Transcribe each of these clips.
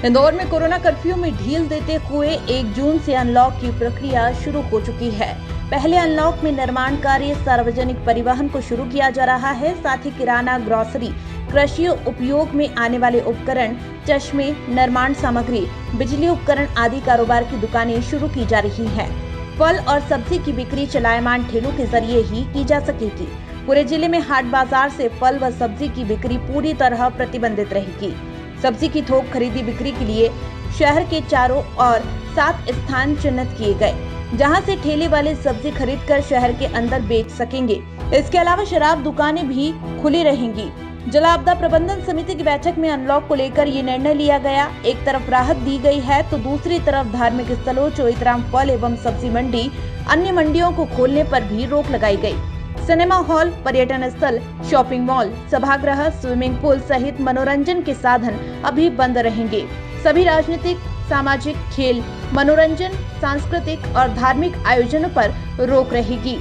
इंदौर में corona curfew में ढील देते हुए 1 जून से अनलॉक की प्रक्रिया शुरू हो चुकी है। पहले अनलॉक में निर्माण कार्य, सार्वजनिक परिवहन को शुरू किया जा रहा है। साथ ही किराना, ग्रोसरी, कृषि उपयोग में आने वाले उपकरण, चश्मे, निर्माण सामग्री, बिजली उपकरण आदि कारोबार की दुकानें शुरू की जा रही हैं। फल और सब्जी की बिक्री चलायमान ठेलों के जरिए ही की जा सकेगी। पूरे जिले में हाट बाजार से फल व सब्जी की बिक्री पूरी तरह प्रतिबंधित रहेगी। सब्जी की थोक खरीदी बिक्री के लिए शहर के चारों ओर 7 स्थान चिन्हित किए गए, जहां से ठेले वाले सब्जी खरीदकर शहर के अंदर बेच सकेंगे। इसके अलावा शराब दुकानें भी खुली रहेंगी। जिला आपदा प्रबंधन समिति की बैठक में अनलॉक को लेकर ये निर्णय लिया गया। एक तरफ राहत दी गई है तो दूसरी तरफ धार्मिक स्थलों, चोइथराम फल एवं सब्जी मंडी, अन्य मंडियों को खोलने पर भी रोक लगाई गई। सिनेमा हॉल, पर्यटन स्थल, शॉपिंग मॉल, सभागृह, स्विमिंग पूल सहित मनोरंजन के साधन अभी बंद रहेंगे। सभी राजनीतिक, सामाजिक, खेल, मनोरंजन, सांस्कृतिक और धार्मिक आयोजनों पर रोक रहेगी।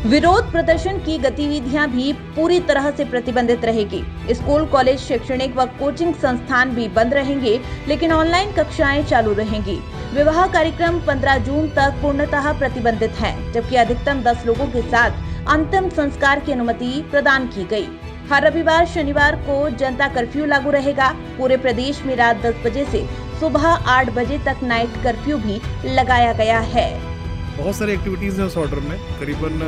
विरोध प्रदर्शन की गतिविधियां भी पूरी तरह से प्रतिबंधित रहेगी। स्कूल, कॉलेज, शैक्षणिक व कोचिंग संस्थान भी बंद रहेंगे, लेकिन ऑनलाइन कक्षाएं चालू रहेंगी। विवाह कार्यक्रम 15 जून तक पूर्णतः प्रतिबंधित है, जबकि अधिकतम 10 लोगों के साथ अंतिम संस्कार की अनुमति प्रदान की गई। हर रविवार, शनिवार को जनता कर्फ्यू लागू रहेगा। पूरे प्रदेश में रात 10 बजे से सुबह 8 बजे तक नाइट कर्फ्यू भी लगाया गया है। बहुत सारी एक्टिविटीज़ हैं उस ऑर्डर में, करीबन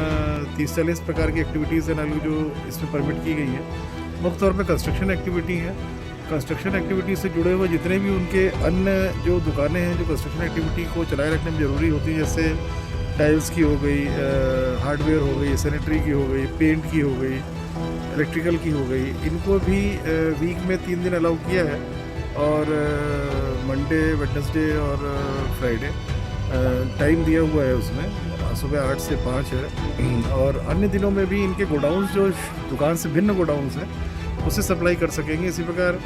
30-40 प्रकार की एक्टिविटीज़ हैं नालू जो इसमें परमिट की गई हैं। मुख्य तौर पे कंस्ट्रक्शन एक्टिविटी है। कंस्ट्रक्शन एक्टिविटी से जुड़े हुए जितने भी उनके अन्य जो दुकानें हैं जो कंस्ट्रक्शन एक्टिविटी को चलाए रखने में ज़रूरी होती हैं, जैसे टाइल्स की हो गई, हार्डवेयर हो गई, सैनिटरी की हो गई, पेंट की हो गई, इलेक्ट्रिकल की हो गई, इनको भी वीक में 3 दिन अलाउ किया है। और मंडे, वेडनेसडे और फ्राइडे टाइम दिया हुआ है उसमें, सुबह 8 से 5 है। और अन्य दिनों में भी इनके गोडाउन्स जो दुकान से भिन्न गोडाउन्स हैं उससे सप्लाई कर सकेंगे। इसी प्रकार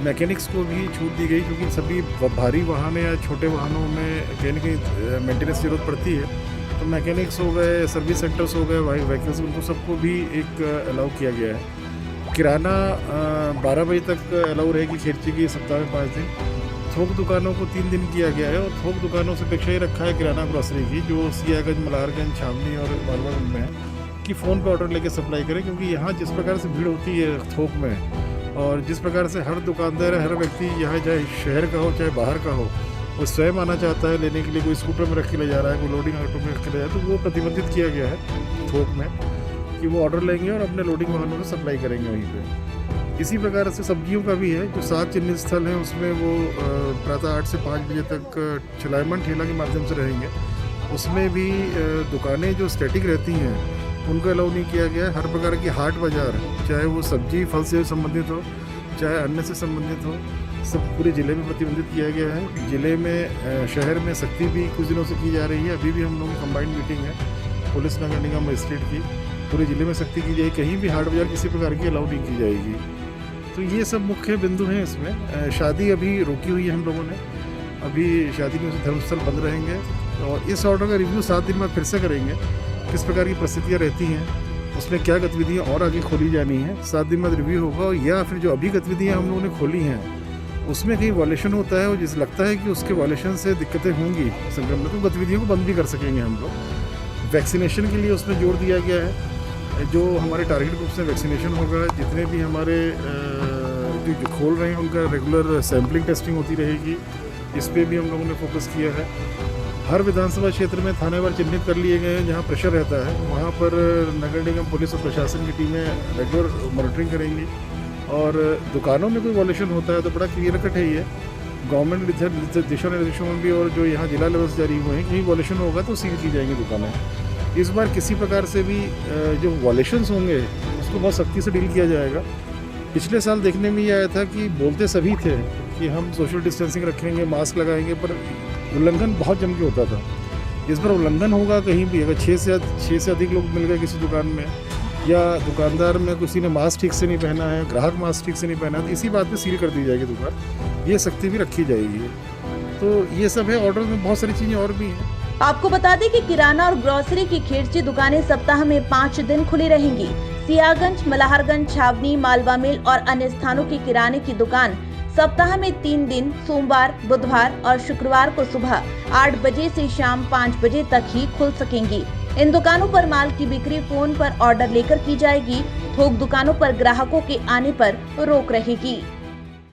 मैकेनिक्स को भी छूट दी गई, क्योंकि सभी भारी वाहन या छोटे वाहनों में कहीं न कहीं मेंटेनेंस की जरूरत पड़ती है। तो मैकेनिक्स हो गए, सर्विस सेंटर्स हो गए, व्हीकल्स, उनको सबको भी एक अलाउ किया गया है। किराना 12 बजे तक अलाउ रहेगी खेरची की, सप्ताह में 5 दिन। थोक दुकानों को 3 दिन किया गया है, और थोक दुकानों से अपेक्षा ये रखा है किराना ग्रोसरी की, जो सियागंज, मल्हारगंज, छावनी और मालवा में है, कि फ़ोन पे ऑर्डर लेके सप्लाई करें। क्योंकि यहाँ जिस प्रकार से भीड़ होती है थोक में, और जिस प्रकार से हर दुकानदार, हर व्यक्ति यहाँ चाहे शहर का हो चाहे बाहर का हो, वो स्वयं आना चाहता है लेने के लिए। कोई स्कूटर में रख के ले जा रहा है, कोई लोडिंग ऑटो में रख के ले जा रहा है, तो वो प्रतिबंधित किया गया है थोक में, कि वो ऑर्डर लेंगे और अपने लोडिंग वाहनों में सप्लाई करेंगे वहीं पे। इसी प्रकार से सब्जियों का भी है, जो 7 चिन्हित स्थल हैं उसमें वो प्रातः 8 से 5 बजे तक चलायमान ठेला के माध्यम से रहेंगे। उसमें भी दुकानें जो स्टैटिक रहती हैं उनको अलाउ नहीं किया गया है। हर प्रकार की हाट बाज़ार, चाहे वो सब्जी फल से संबंधित हो चाहे अन्य से संबंधित हो, सब पूरे ज़िले में प्रतिबंधित किया गया है। ज़िले में, शहर में सख्ती भी कुछ दिनों से की जा रही है। अभी भी हम लोगों की कंबाइंड मीटिंग है पुलिस, नगर निगम, मजिस्ट्रेट की। पूरे ज़िले में सख्ती की जाएगी, कहीं भी हाट बाज़ार किसी प्रकार की अलाउ नहीं की जाएगी। तो ये सब मुख्य बिंदु हैं इसमें। शादी अभी रोकी हुई है हम लोगों ने, अभी शादी में धर्मस्थल बंद रहेंगे। और इस ऑर्डर का रिव्यू 7 दिन बाद फिर से करेंगे, किस प्रकार की परिस्थितियाँ रहती हैं, उसमें क्या गतिविधियाँ और आगे खोली जानी है। 7 दिन बाद रिव्यू होगा। या फिर जो अभी गतिविधियाँ हम लोगों ने खोली हैं उसमें कहीं वॉलेशन होता है और जिस लगता है कि उसके वॉलेशन से दिक्कतें होंगी संक्रमण, तो गतिविधियों को बंद भी कर सकेंगे हम लोग। वैक्सीनेशन के लिए उसमें जोर दिया गया है, जो हमारे टारगेट ग्रुप से वैक्सीनेशन होगा। जितने भी हमारे जो खोल रहे हैं उनका रेगुलर सैम्पलिंग टेस्टिंग होती रहेगी, इस पर भी हम लोगों ने फोकस किया है। हर विधानसभा क्षेत्र में थानेवार चिन्हित कर लिए गए हैं जहाँ प्रेशर रहता है, वहाँ पर नगर निगम, पुलिस और प्रशासन की टीमें रेगुलर मॉनिटरिंग करेंगी। और दुकानों में कोई वॉल्यूशन होता है तो बड़ा क्लियर कट है ये, गवर्नमेंट दिशा निर्देशों में भी, और जो यहाँ जिला लेवल से जारी हुए हैं, कहीं वॉल्यूशन होगा तो सील की जाएंगी दुकानें। इस बार किसी प्रकार से भी जो वॉल्यूशंस होंगे उसको बहुत सख्ती से डील किया जाएगा। पिछले साल देखने में ये आया था कि बोलते सभी थे कि हम सोशल डिस्टेंसिंग रखेंगे, मास्क लगाएंगे, पर उल्लंघन बहुत जम के होता था। इस बार उल्लंघन होगा कहीं भी, अगर 6 से अधिक लोग मिल गए किसी दुकान में, या दुकानदार में किसी ने मास्क ठीक से नहीं पहना है, ग्राहक मास्क ठीक से नहीं पहना है, तो इसी बात पे सील कर दी जाएगी दुकान। ये सख्ती भी रखी जाएगी। तो ये सब है। ऑर्डर में बहुत सारी चीज़ें और भी हैं। आपको बता दें कि किराना और ग्रोसरी की खेरची दुकानें सप्ताह में 5 दिन खुली रहेंगी। सियागंज, मल्हारगंज, छावनी, मालवा मिल और अन्य स्थानों की किराने की दुकान सप्ताह में 3 दिन सोमवार, बुधवार और शुक्रवार को सुबह 8 बजे से शाम 5 बजे तक ही खुल सकेंगी। इन दुकानों पर माल की बिक्री फोन पर ऑर्डर लेकर की जाएगी। थोक दुकानों पर ग्राहकों के आने पर रोक रहेगी।